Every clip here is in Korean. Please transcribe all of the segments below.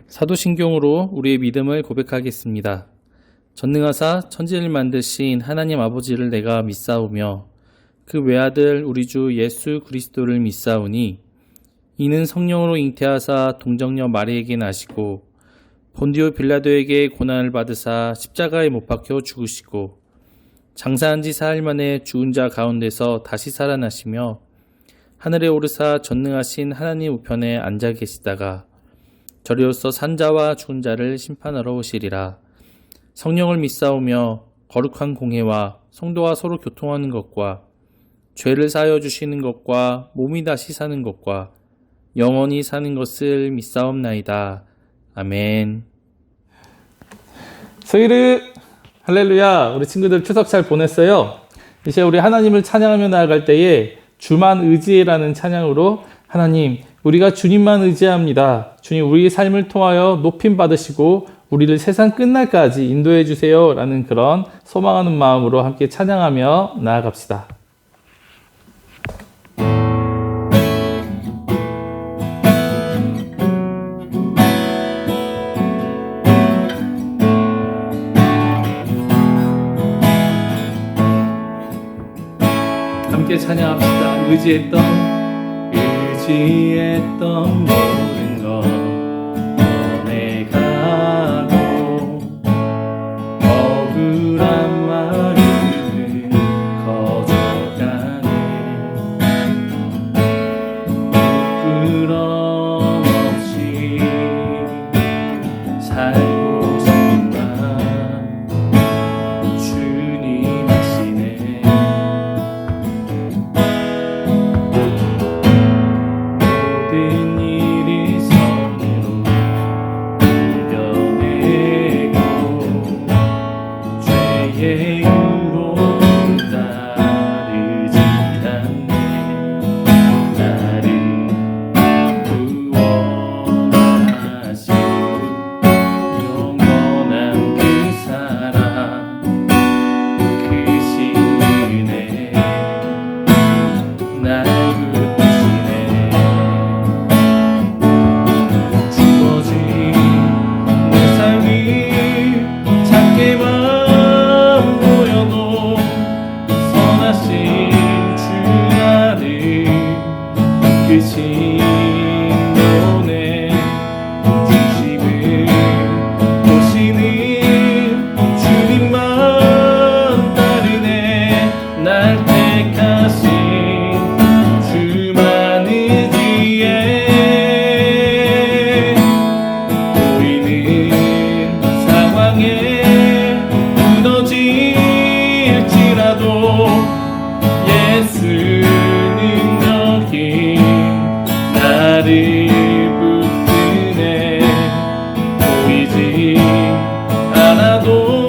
사도신경으로 우리의 믿음을 고백하겠습니다. 전능하사 천지를 만드신 하나님 아버지를 내가 믿사오며 그 외아들 우리 주 예수 그리스도를 믿사오니 이는 성령으로 잉태하사 동정녀 마리에게 나시고 본디오 빌라도에게 고난을 받으사 십자가에 못 박혀 죽으시고 장사한 지 사흘 만에 죽은 자 가운데서 다시 살아나시며 하늘에 오르사 전능하신 하나님 우편에 앉아 계시다가 저리로서 산자와 죽은 자를 심판하러 오시리라. 성령을 믿사오며 거룩한 공회와 성도와 서로 교통하는 것과 죄를 사하여 주시는 것과 몸이 다시 사는 것과 영원히 사는 것을 믿사옵나이다. 아멘. 스위르 할렐루야. 우리 친구들 추석 잘 보냈어요? 이제 우리 하나님을 찬양하며 나아갈 때에 주만 의지해라는 찬양으로 하나님 우리가 주님만 의지합니다. 주님 우리의 삶을 통하여 높임 받으시고 우리를 세상 끝날까지 인도해 주세요 라는 그런 소망하는 마음으로 함께 찬양하며 나아갑시다. 함께 찬양합시다. 의지했던 모든 것 떠내가고 억울한 마음은 거져가네. 부끄럼 없이 살고 싶지만 주님 하시네. 모든 일이 선으로 이겨내고 죄의 유혹은 따르지 않네. 나를 구원하신 영원한 그 사랑 크신 은혜 날 붙드시네. 주어진 내 삶이 작게만 보여도 선하신 주 나를 크신 은혜 중심을 보시는 주님만 따르네. 날 택하신 주만 의지해. 보이는 상황에 무너질지라도 예수 능력이 나를 붙드네. 보이지 않아도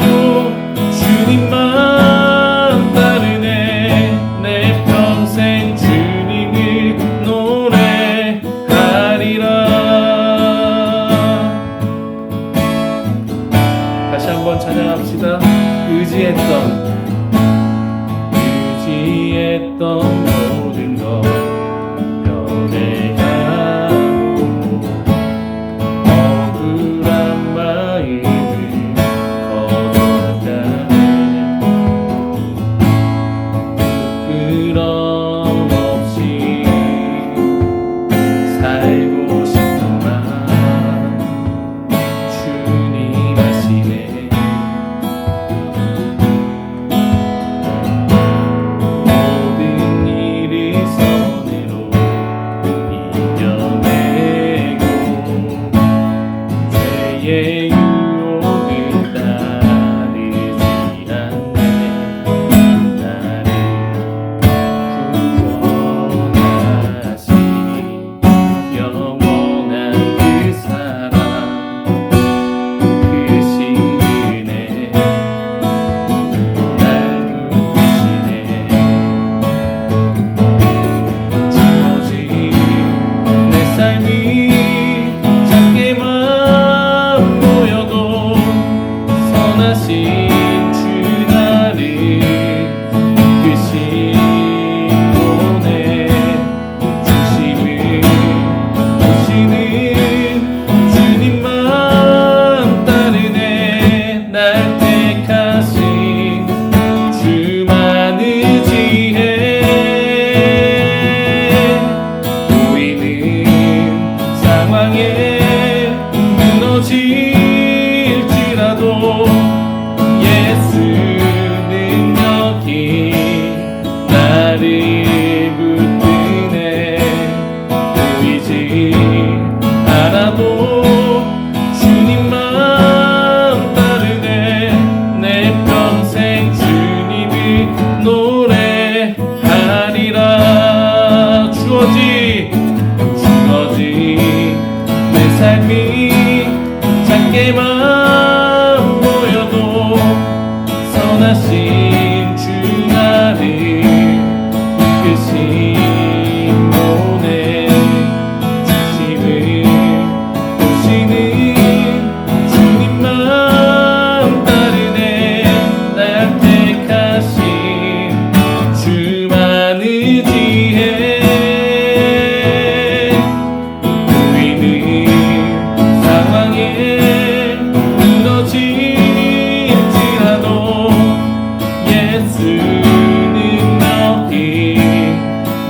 주님만 따르네. 내 평생 주님을 노래하리라. 다시 한번 찬양합시다. 의지했던 모든 것 변해가고 억울한 마음을 거둬가네. 부끄럼 없이 살고 싶지만 주님 하시네. 모든 일이 선으로 이겨내고 죄의 유혹을 따르지 않네. 나를 구원하신 영원한 그 사랑 크신 은혜 날 붙드시네. 지워진 내 삶이 작게만 내 마음 모여도 선하신 주 나를 이끄신 몸에 진심을 보시는 주님 마음 따르네. 날 택하신 주만 의지해. 보이는 상황에 무너질지라도 예수는 너희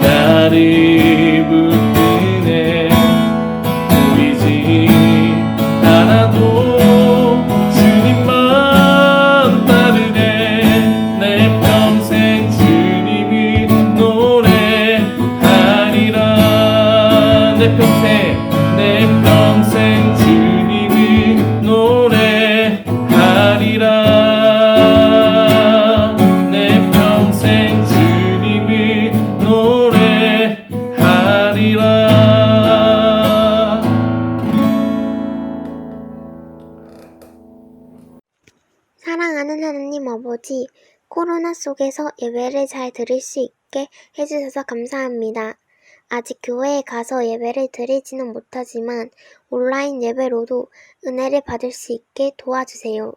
나를 붙드네. 보이지 않아도 주님만 따르네. 내 평생 주님을 노래하리라. 내 평생 주님을 노래하리라. 내 평생 주님을 노래하리라. 사랑하는 하나님 아버지, 코로나 속에서 예배를 잘 드릴 수 있게 해주셔서 감사합니다. 아직 교회에 가서 예배를 드리지는 못하지만 온라인 예배로도 은혜를 받을 수 있게 도와주세요.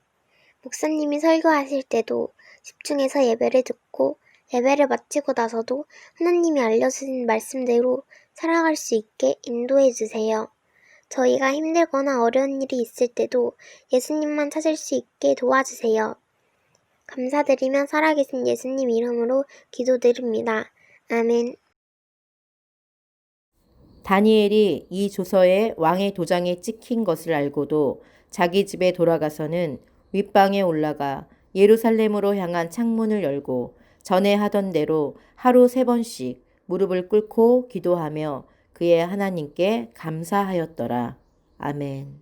목사님이 설교하실 때도 집중해서 예배를 듣고 예배를 마치고 나서도 하나님이 알려주신 말씀대로 살아갈 수 있게 인도해 주세요. 저희가 힘들거나 어려운 일이 있을 때도 예수님만 찾을 수 있게 도와주세요. 감사드리며 살아계신 예수님 이름으로 기도드립니다. 아멘. 다니엘이 이 조서에 왕의 도장에 찍힌 것을 알고도 자기 집에 돌아가서는 윗방에 올라가 예루살렘으로 향한 창문을 열고 전에 하던 대로 하루 3번씩 무릎을 꿇고 기도하며 그의 하나님께 감사하였더라. 아멘.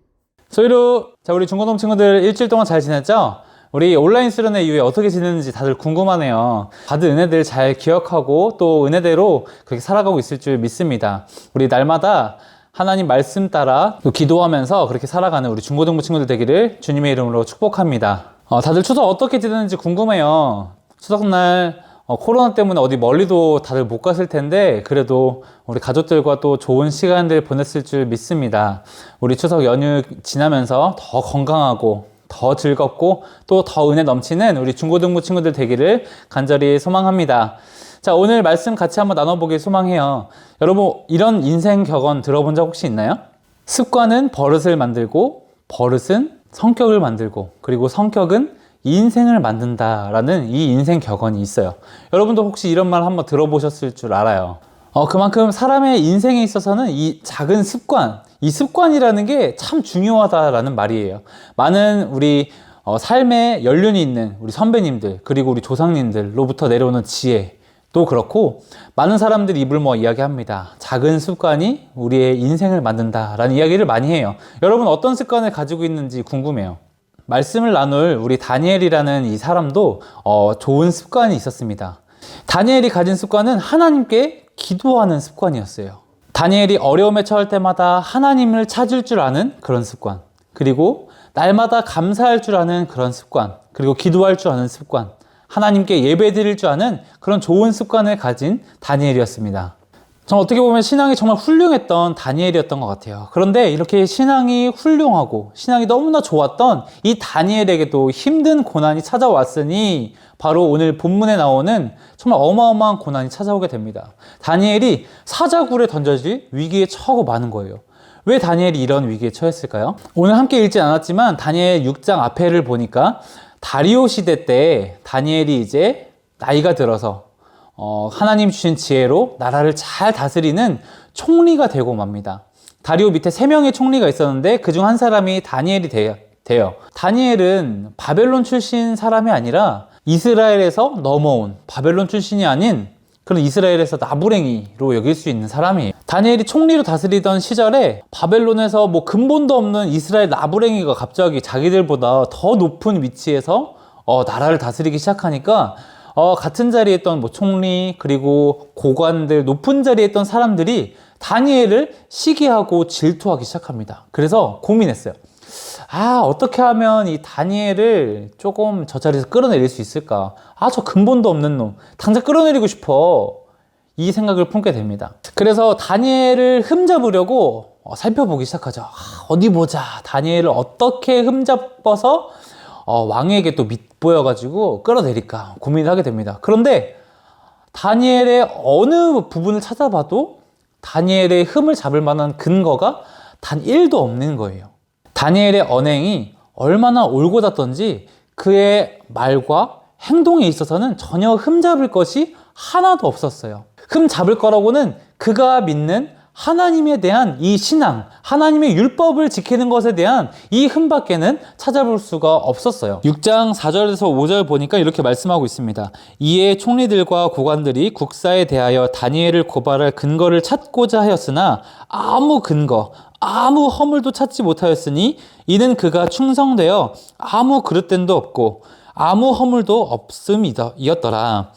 소희루, 자, 우리 중고등 친구들 일주일 동안 잘 지냈죠? 우리 온라인 수련회 이후에 어떻게 지냈는지 다들 궁금하네요. 받은 은혜들 잘 기억하고 또 은혜대로 그렇게 살아가고 있을 줄 믿습니다. 우리 날마다 하나님 말씀 따라 또 기도하면서 그렇게 살아가는 우리 중고등부 친구들 되기를 주님의 이름으로 축복합니다. 다들 추석 어떻게 지냈는지 궁금해요. 추석날 코로나 때문에 어디 멀리도 다들 못 갔을 텐데 그래도 우리 가족들과 또 좋은 시간들 보냈을 줄 믿습니다. 우리 추석 연휴 지나면서 더 건강하고 더 즐겁고 또 더 은혜 넘치는 우리 중고등부 친구들 되기를 간절히 소망합니다. 자, 오늘 말씀 같이 한번 나눠보길 소망해요. 여러분, 이런 인생 격언 들어본 적 혹시 있나요? 습관은 버릇을 만들고 버릇은 성격을 만들고 그리고 성격은 인생을 만든다라는 이 인생 격언이 있어요. 여러분도 혹시 이런 말 한번 들어보셨을 줄 알아요. 그만큼 사람의 인생에 있어서는 이 작은 습관, 이 습관이라는 게 참 중요하다라는 말이에요. 많은 우리 삶에 연륜이 있는 우리 선배님들 그리고 우리 조상님들로부터 내려오는 지혜도 그렇고 많은 사람들이 입을 모아 이야기합니다. 작은 습관이 우리의 인생을 만든다라는 이야기를 많이 해요. 여러분 어떤 습관을 가지고 있는지 궁금해요. 말씀을 나눌 우리 다니엘이라는 이 사람도 좋은 습관이 있었습니다. 다니엘이 가진 습관은 하나님께 기도하는 습관이었어요. 다니엘이 어려움에 처할 때마다 하나님을 찾을 줄 아는 그런 습관, 그리고 날마다 감사할 줄 아는 그런 습관, 그리고 기도할 줄 아는 습관, 하나님께 예배 드릴 줄 아는 그런 좋은 습관을 가진 다니엘이었습니다. 전 어떻게 보면 신앙이 정말 훌륭했던 다니엘이었던 것 같아요. 그런데 이렇게 신앙이 훌륭하고 신앙이 너무나 좋았던 이 다니엘에게도 힘든 고난이 찾아왔으니 바로 오늘 본문에 나오는 정말 어마어마한 고난이 찾아오게 됩니다. 다니엘이 사자굴에 던져질 위기에 처하고 마는 거예요. 왜 다니엘이 이런 위기에 처했을까요? 오늘 함께 읽지 않았지만 다니엘 6장 앞에를 보니까 다리오 시대 때 다니엘이 이제 나이가 들어서 하나님 주신 지혜로 나라를 잘 다스리는 총리가 되고 맙니다. 다리오 밑에 3명의 총리가 있었는데 그중 한 사람이 다니엘이 돼요. 다니엘은 바벨론 출신 사람이 아니라 이스라엘에서 넘어온 바벨론 출신이 아닌 그런 이스라엘에서 나부랭이로 여길 수 있는 사람이에요. 다니엘이 총리로 다스리던 시절에 바벨론에서 뭐 근본도 없는 이스라엘 나부랭이가 갑자기 자기들보다 더 높은 위치에서 나라를 다스리기 시작하니까 같은 자리에 있던 뭐 총리 그리고 고관들 높은 자리에 있던 사람들이 다니엘을 시기하고 질투하기 시작합니다. 그래서 고민했어요. 어떻게 하면 이 다니엘을 조금 저 자리에서 끌어내릴 수 있을까? 저 근본도 없는 놈. 당장 끌어내리고 싶어. 이 생각을 품게 됩니다. 그래서 다니엘을 흠잡으려고 살펴보기 시작하죠. 어디 보자. 다니엘을 어떻게 흠잡아서 왕에게 또 밑보여가지고 끌어내릴까 고민을 하게 됩니다. 그런데 다니엘의 어느 부분을 찾아봐도 다니엘의 흠을 잡을 만한 근거가 단 1도 없는 거예요. 다니엘의 언행이 얼마나 올곧았던지 그의 말과 행동에 있어서는 전혀 흠잡을 것이 하나도 없었어요. 흠잡을 거라고는 그가 믿는 하나님에 대한 이 신앙, 하나님의 율법을 지키는 것에 대한 이 흠밖에는 찾아볼 수가 없었어요. 6장 4절에서 5절 보니까 이렇게 말씀하고 있습니다. 이에 총리들과 고관들이 국사에 대하여 다니엘을 고발할 근거를 찾고자 하였으나 아무 근거, 아무 허물도 찾지 못하였으니 이는 그가 충성되어 아무 그릇됨도 없고 아무 허물도 없음이었더라.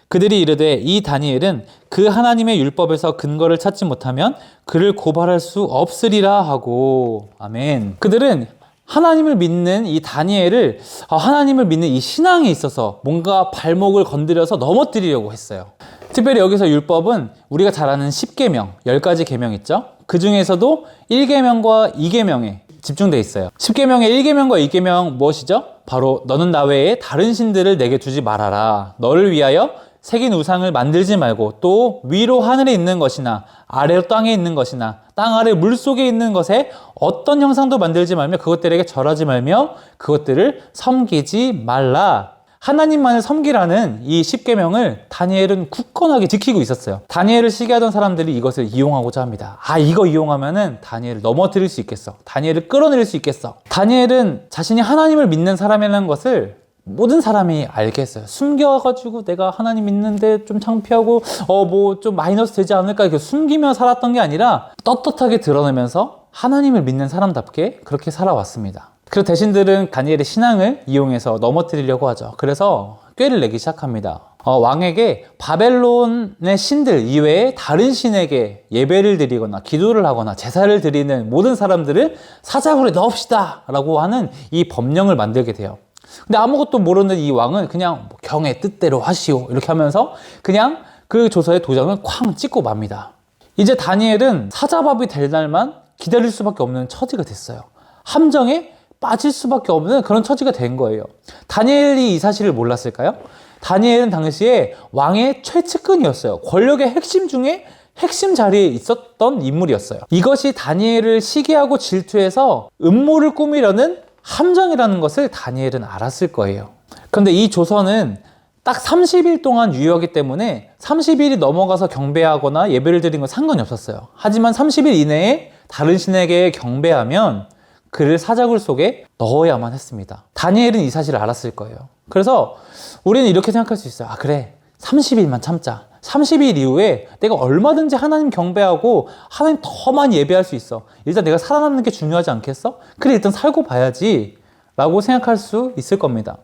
그들이 이르되 이 다니엘은 그 하나님의 율법에서 근거를 찾지 못하면 그를 고발할 수 없으리라 하고. 아멘. 그들은 하나님을 믿는 이 다니엘을 하나님을 믿는 이 신앙에 있어서 뭔가 발목을 건드려서 넘어뜨리려고 했어요. 특별히 여기서 율법은 우리가 잘 아는 10계명, 10가지 계명 있죠? 그 중에서도 1계명과 2계명에 집중되어 있어요. 10계명의 1계명과 2계명 무엇이죠? 바로 너는 나 외에 다른 신들을 내게 두지 말아라. 너를 위하여 새긴 우상을 만들지 말고 또 위로 하늘에 있는 것이나 아래로 땅에 있는 것이나 땅 아래 물속에 있는 것에 어떤 형상도 만들지 말며 그것들에게 절하지 말며 그것들을 섬기지 말라. 하나님만을 섬기라는 이 10계명을 다니엘은 굳건하게 지키고 있었어요. 다니엘을 시기하던 사람들이 이것을 이용하고자 합니다. 이거 이용하면은 다니엘을 넘어뜨릴 수 있겠어. 다니엘을 끌어내릴 수 있겠어. 다니엘은 자신이 하나님을 믿는 사람이라는 것을 모든 사람이 알겠어요. 숨겨가지고 내가 하나님 믿는데 좀 창피하고 뭐 좀 마이너스 되지 않을까 이렇게 숨기며 살았던 게 아니라 떳떳하게 드러내면서 하나님을 믿는 사람답게 그렇게 살아왔습니다. 그래서 대신들은 다니엘의 신앙을 이용해서 넘어뜨리려고 하죠. 그래서 꾀를 내기 시작합니다. 왕에게 바벨론의 신들 이외에 다른 신에게 예배를 드리거나 기도를 하거나 제사를 드리는 모든 사람들을 사자굴에 넣읍시다 라고 하는 이 법령을 만들게 돼요. 근데 아무것도 모르는 이 왕은 그냥 경의 뜻대로 하시오 이렇게 하면서 그냥 그 조서의 도장을 쾅 찍고 맙니다. 이제 다니엘은 사자밥이 될 날만 기다릴 수밖에 없는 처지가 됐어요. 함정에 빠질 수밖에 없는 그런 처지가 된 거예요. 다니엘이 이 사실을 몰랐을까요? 다니엘은 당시에 왕의 최측근이었어요. 권력의 핵심 중에 핵심 자리에 있었던 인물이었어요. 이것이 다니엘을 시기하고 질투해서 음모를 꾸미려는 함정이라는 것을 다니엘은 알았을 거예요. 그런데 이 조서는 딱 30일 동안 유효하기 때문에 30일이 넘어가서 경배하거나 예배를 드린 건 상관이 없었어요. 하지만 30일 이내에 다른 신에게 경배하면 그를 사자굴 속에 넣어야만 했습니다. 다니엘은 이 사실을 알았을 거예요. 그래서 우리는 이렇게 생각할 수 있어요. 그래 30일만 참자. 30일 이후에 내가 얼마든지 하나님 경배하고 하나님 더 많이 예배할 수 있어. 일단 내가 살아남는 게 중요하지 않겠어? 그래 일단 살고 봐야지 라고 생각할 수 있을 겁니다.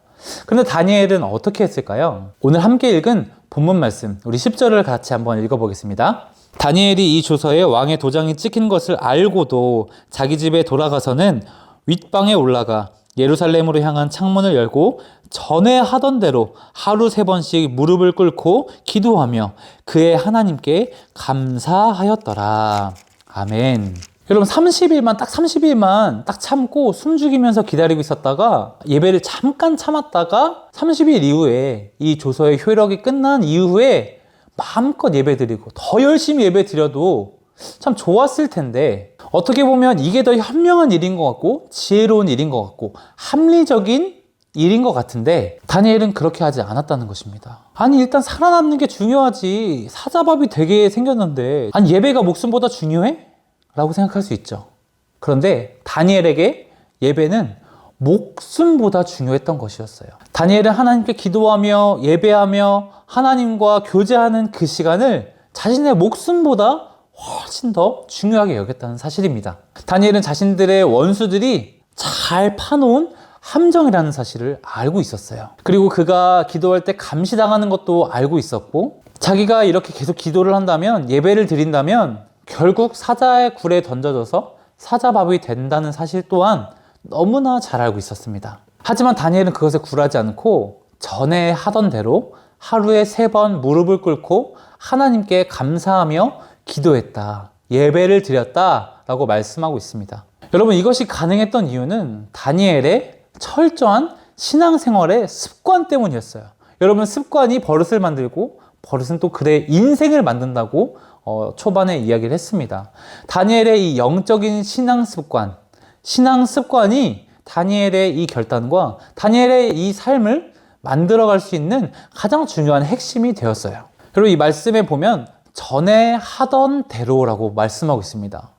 그런데 다니엘은 어떻게 했을까요? 오늘 함께 읽은 본문 말씀 우리 10절을 같이 한번 읽어보겠습니다. 다니엘이 이 조서에 왕의 도장이 찍힌 것을 알고도 자기 집에 돌아가서는 윗방에 올라가 예루살렘으로 향한 창문을 열고 전에 하던 대로 하루 3번씩 무릎을 꿇고 기도하며 그의 하나님께 감사하였더라. 아멘. 여러분 30일만 딱 참고 숨죽이면서 기다리고 있었다가 예배를 잠깐 참았다가 30일 이후에 이 조서의 효력이 끝난 이후에 마음껏 예배 드리고 더 열심히 예배 드려도 참 좋았을 텐데 어떻게 보면 이게 더 현명한 일인 것 같고 지혜로운 일인 것 같고 합리적인 일인 것 같은데 다니엘은 그렇게 하지 않았다는 것입니다. 일단 살아남는 게 중요하지 사자밥이 되게 생겼는데 예배가 목숨보다 중요해? 라고 생각할 수 있죠. 그런데 다니엘에게 예배는 목숨보다 중요했던 것이었어요. 다니엘은 하나님께 기도하며 예배하며 하나님과 교제하는 그 시간을 자신의 목숨보다 훨씬 더 중요하게 여겼다는 사실입니다. 다니엘은 자신들의 원수들이 잘 파놓은 함정이라는 사실을 알고 있었어요. 그리고 그가 기도할 때 감시당하는 것도 알고 있었고 자기가 이렇게 계속 기도를 한다면 예배를 드린다면 결국 사자의 굴에 던져져서 사자밥이 된다는 사실 또한 너무나 잘 알고 있었습니다. 하지만 다니엘은 그것에 굴하지 않고 전에 하던 대로 하루에 3번 무릎을 꿇고 하나님께 감사하며 기도했다. 예배를 드렸다. 라고 말씀하고 있습니다. 여러분, 이것이 가능했던 이유는 다니엘의 철저한 신앙생활의 습관 때문이었어요. 여러분, 습관이 버릇을 만들고 버릇은 또 그의 인생을 만든다고 초반에 이야기를 했습니다. 다니엘의 이 영적인 신앙 습관이 다니엘의 이 결단과 다니엘의 이 삶을 만들어갈 수 있는 가장 중요한 핵심이 되었어요. 그리고 이 말씀에 보면 전에 하던 대로라고 말씀하고 있습니다.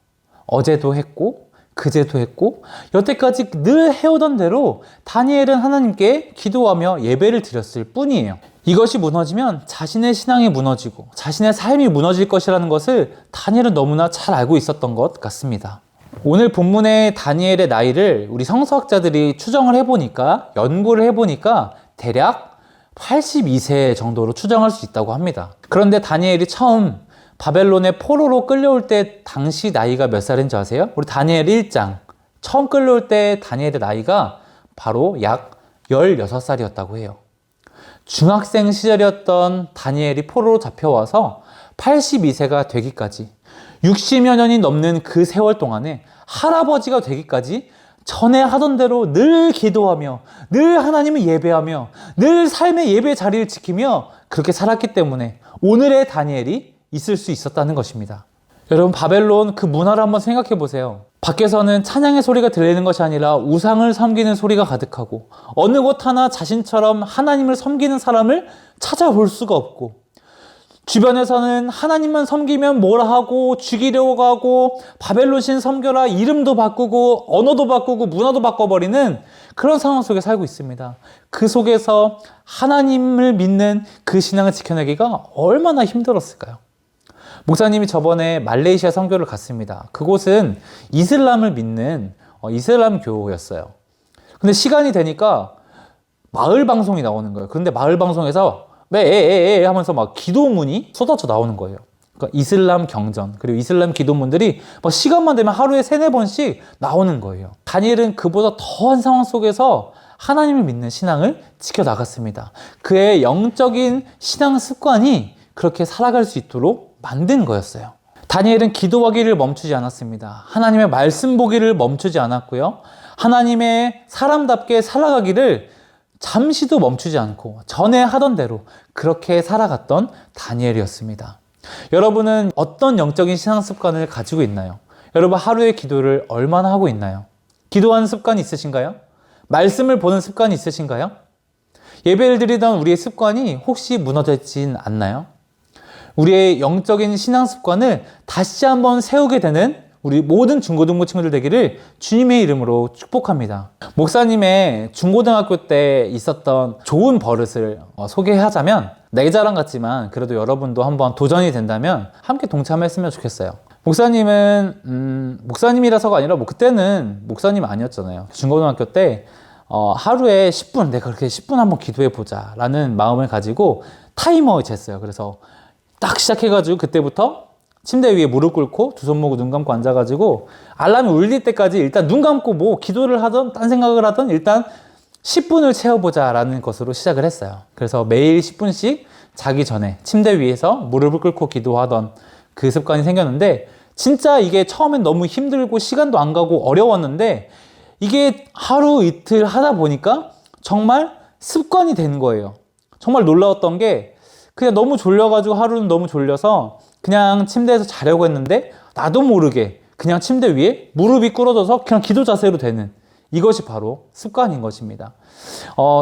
어제도 했고 그제도 했고 여태까지 늘 해오던 대로 다니엘은 하나님께 기도하며 예배를 드렸을 뿐이에요. 이것이 무너지면 자신의 신앙이 무너지고 자신의 삶이 무너질 것이라는 것을 다니엘은 너무나 잘 알고 있었던 것 같습니다. 오늘 본문의 다니엘의 나이를 우리 성서학자들이 추정을 해보니까, 연구를 해보니까 대략 82세 정도로 추정할 수 있다고 합니다. 그런데 다니엘이 처음 바벨론의 포로로 끌려올 때 당시 나이가 몇 살인지 아세요? 우리 다니엘 1장 처음 끌려올 때 다니엘의 나이가 바로 약 16살이었다고 해요. 중학생 시절이었던 다니엘이 포로로 잡혀와서 82세가 되기까지 60여 년이 넘는 그 세월 동안에 할아버지가 되기까지 전에 하던 대로 늘 기도하며 늘 하나님을 예배하며 늘 삶의 예배 자리를 지키며 그렇게 살았기 때문에 오늘의 다니엘이 있을 수 있었다는 것입니다. 여러분, 바벨론 그 문화를 한번 생각해 보세요. 밖에서는 찬양의 소리가 들리는 것이 아니라 우상을 섬기는 소리가 가득하고 어느 곳 하나 자신처럼 하나님을 섬기는 사람을 찾아볼 수가 없고, 주변에서는 하나님만 섬기면 뭐라 하고 죽이려고 하고 바벨론 신 섬겨라 이름도 바꾸고 언어도 바꾸고 문화도 바꿔버리는 그런 상황 속에 살고 있습니다. 그 속에서 하나님을 믿는 그 신앙을 지켜내기가 얼마나 힘들었을까요? 목사님이 저번에 말레이시아 선교를 갔습니다. 그곳은 이슬람을 믿는 이슬람 교회였어요. 근데 시간이 되니까 마을 방송이 나오는 거예요. 그런데 마을 방송에서 왜 하면서 막 기도문이 쏟아져 나오는 거예요. 그러니까 이슬람 경전 그리고 이슬람 기도문들이 막 시간만 되면 하루에 3-4번씩 나오는 거예요. 다니엘은 그보다 더한 상황 속에서 하나님을 믿는 신앙을 지켜나갔습니다. 그의 영적인 신앙 습관이 그렇게 살아갈 수 있도록 만든 거였어요. 다니엘은 기도하기를 멈추지 않았습니다. 하나님의 말씀 보기를 멈추지 않았고요. 하나님의 사람답게 살아가기를 잠시도 멈추지 않고 전에 하던 대로 그렇게 살아갔던 다니엘이었습니다. 여러분은 어떤 영적인 신앙 습관을 가지고 있나요? 여러분, 하루에 기도를 얼마나 하고 있나요? 기도하는 습관이 있으신가요? 말씀을 보는 습관이 있으신가요? 예배를 드리던 우리의 습관이 혹시 무너지진 않나요? 우리의 영적인 신앙 습관을 다시 한번 세우게 되는 우리 모든 중고등부 친구들 되기를 주님의 이름으로 축복합니다. 목사님의 중고등학교 때 있었던 좋은 버릇을 소개하자면, 내 자랑 같지만 그래도 여러분도 한번 도전이 된다면 함께 동참했으면 좋겠어요. 목사님은 목사님이라서가 아니라 그때는 목사님 아니었잖아요. 중고등학교 때 하루에 10분 내가 그렇게 10분 한번 기도해 보자 라는 마음을 가지고 타이머를 쟀어요. 그래서 딱 시작해가지고 그때부터 침대 위에 무릎 꿇고 두 손 모으고 눈 감고 앉아가지고 알람이 울릴 때까지 일단 눈 감고 뭐 기도를 하든 딴 생각을 하든 일단 10분을 채워보자 라는 것으로 시작을 했어요. 그래서 매일 10분씩 자기 전에 침대 위에서 무릎을 꿇고 기도하던 그 습관이 생겼는데, 진짜 이게 처음엔 너무 힘들고 시간도 안 가고 어려웠는데 이게 하루 이틀 하다 보니까 정말 습관이 된 거예요. 정말 놀라웠던 게, 그냥 너무 졸려가지고 하루는 너무 졸려서 그냥 침대에서 자려고 했는데 나도 모르게 그냥 침대 위에 무릎이 꿇어져서 그냥 기도 자세로 되는, 이것이 바로 습관인 것입니다.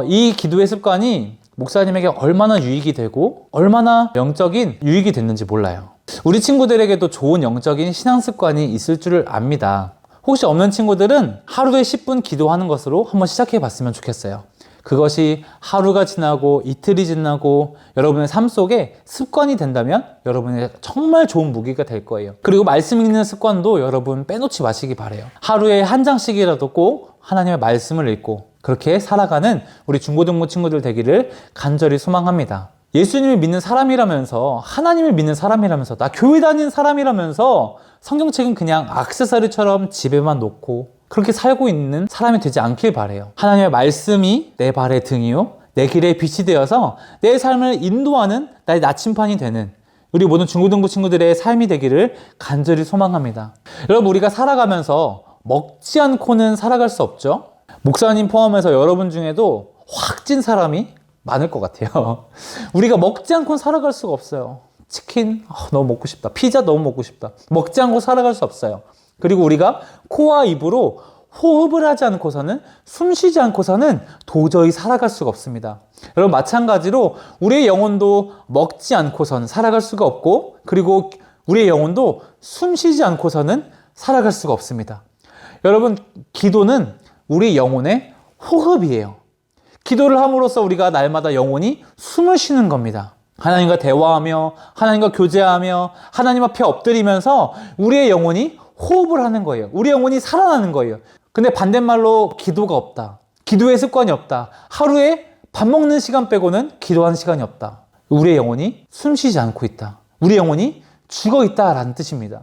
이 기도의 습관이 목사님에게 얼마나 유익이 되고 얼마나 영적인 유익이 됐는지 몰라요. 우리 친구들에게도 좋은 영적인 신앙 습관이 있을 줄을 압니다. 혹시 없는 친구들은 하루에 10분 기도하는 것으로 한번 시작해 봤으면 좋겠어요. 그것이 하루가 지나고 이틀이 지나고 여러분의 삶 속에 습관이 된다면 여러분의 정말 좋은 무기가 될 거예요. 그리고 말씀 읽는 습관도 여러분 빼놓지 마시기 바라요. 하루에 한 장씩이라도 꼭 하나님의 말씀을 읽고 그렇게 살아가는 우리 중고등부 친구들 되기를 간절히 소망합니다. 예수님을 믿는 사람이라면서, 하나님을 믿는 사람이라면서, 나 교회 다니는 사람이라면서 성경책은 그냥 액세서리처럼 집에만 놓고 그렇게 살고 있는 사람이 되지 않길 바래요. 하나님의 말씀이 내 발의 등이요 내 길의 빛이 되어서 내 삶을 인도하는 나의 나침판이 되는 우리 모든 중고등부 친구들의 삶이 되기를 간절히 소망합니다. 여러분, 우리가 살아가면서 먹지 않고는 살아갈 수 없죠. 목사님 포함해서 여러분 중에도 확 찐 사람이 많을 것 같아요. 우리가 먹지 않고는 살아갈 수가 없어요. 치킨 너무 먹고 싶다. 피자 너무 먹고 싶다. 먹지 않고 살아갈 수 없어요. 그리고 우리가 코와 입으로 호흡을 하지 않고서는, 숨 쉬지 않고서는 도저히 살아갈 수가 없습니다. 여러분, 마찬가지로 우리의 영혼도 먹지 않고서는 살아갈 수가 없고, 그리고 우리의 영혼도 숨 쉬지 않고서는 살아갈 수가 없습니다. 여러분, 기도는 우리 영혼의 호흡이에요. 기도를 함으로써 우리가 날마다 영혼이 숨을 쉬는 겁니다. 하나님과 대화하며, 하나님과 교제하며, 하나님 앞에 엎드리면서 우리의 영혼이 호흡을 하는 거예요. 우리 영혼이 살아나는 거예요. 근데 반대말로 기도가 없다. 기도의 습관이 없다. 하루에 밥 먹는 시간 빼고는 기도하는 시간이 없다. 우리의 영혼이 숨쉬지 않고 있다. 우리 영혼이 죽어 있다라는 뜻입니다.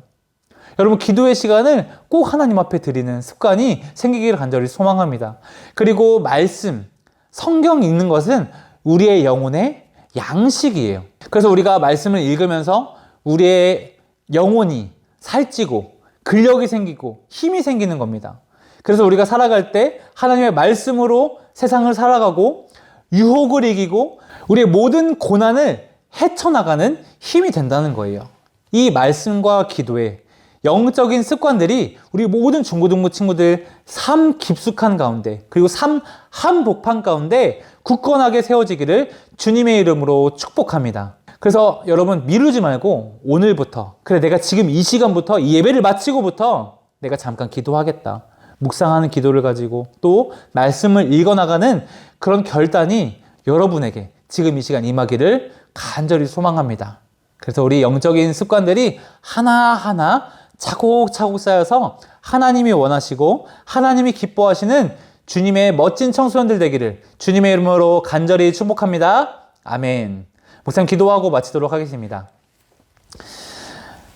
여러분, 기도의 시간을 꼭 하나님 앞에 드리는 습관이 생기기를 간절히 소망합니다. 그리고 말씀, 성경 읽는 것은 우리의 영혼의 양식이에요. 그래서 우리가 말씀을 읽으면서 우리의 영혼이 살찌고 근력이 생기고 힘이 생기는 겁니다. 그래서 우리가 살아갈 때 하나님의 말씀으로 세상을 살아가고 유혹을 이기고 우리의 모든 고난을 헤쳐나가는 힘이 된다는 거예요. 이 말씀과 기도의 영적인 습관들이 우리 모든 중고등부 친구들 삶 깊숙한 가운데, 그리고 삶 한복판 가운데 굳건하게 세워지기를 주님의 이름으로 축복합니다. 그래서 여러분, 미루지 말고 오늘부터, 그래, 내가 지금 이 시간부터, 이 예배를 마치고부터 내가 잠깐 기도하겠다, 묵상하는 기도를 가지고 또 말씀을 읽어나가는 그런 결단이 여러분에게 지금 이 시간 임하기를 간절히 소망합니다. 그래서 우리 영적인 습관들이 하나하나 차곡차곡 쌓여서 하나님이 원하시고 하나님이 기뻐하시는 주님의 멋진 청소년들 되기를 주님의 이름으로 간절히 축복합니다. 아멘. 목사님 기도하고 마치도록 하겠습니다.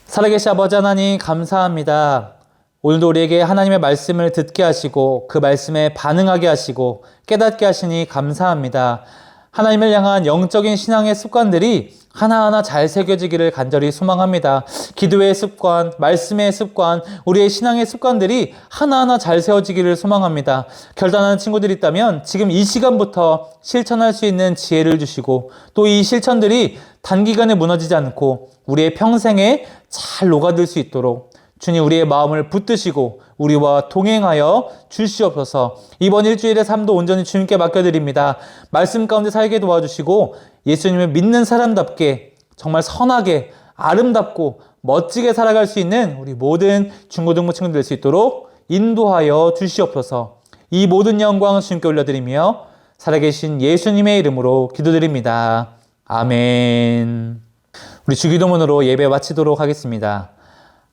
살아계신 아버지 하나님, 감사합니다. 오늘도 우리에게 하나님의 말씀을 듣게 하시고 그 말씀에 반응하게 하시고 깨닫게 하시니 감사합니다. 하나님을 향한 영적인 신앙의 습관들이 하나하나 잘 새겨지기를 간절히 소망합니다. 기도의 습관, 말씀의 습관, 우리의 신앙의 습관들이 하나하나 잘 세워지기를 소망합니다. 결단하는 친구들이 있다면 지금 이 시간부터 실천할 수 있는 지혜를 주시고 또 이 실천들이 단기간에 무너지지 않고 우리의 평생에 잘 녹아들 수 있도록 주님, 우리의 마음을 붙드시고 우리와 동행하여 주시옵소서. 이번 일주일의 삶도 온전히 주님께 맡겨드립니다. 말씀 가운데 살게 도와주시고 예수님을 믿는 사람답게 정말 선하게 아름답고 멋지게 살아갈 수 있는 우리 모든 중고등부 친구들 될 수 있도록 인도하여 주시옵소서. 이 모든 영광을 주님께 올려드리며 살아계신 예수님의 이름으로 기도드립니다. 아멘. 우리 주기도문으로 예배 마치도록 하겠습니다.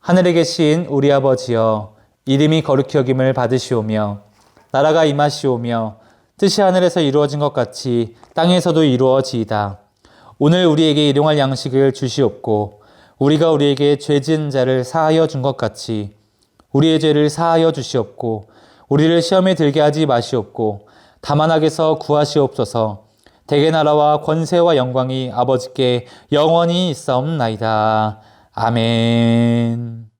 하늘에 계신 우리 아버지여, 이름이 거룩히 여김을 받으시오며 나라가 임하시오며 뜻이 하늘에서 이루어진 것 같이 땅에서도 이루어지이다. 오늘 우리에게 일용할 양식을 주시옵고 우리가 우리에게 죄 지은 자를 사하여 준 것 같이 우리의 죄를 사하여 주시옵고 우리를 시험에 들게 하지 마시옵고 다만 악에서 구하시옵소서. 대개 나라와 권세와 영광이 아버지께 영원히 있사옵나이다. 아멘.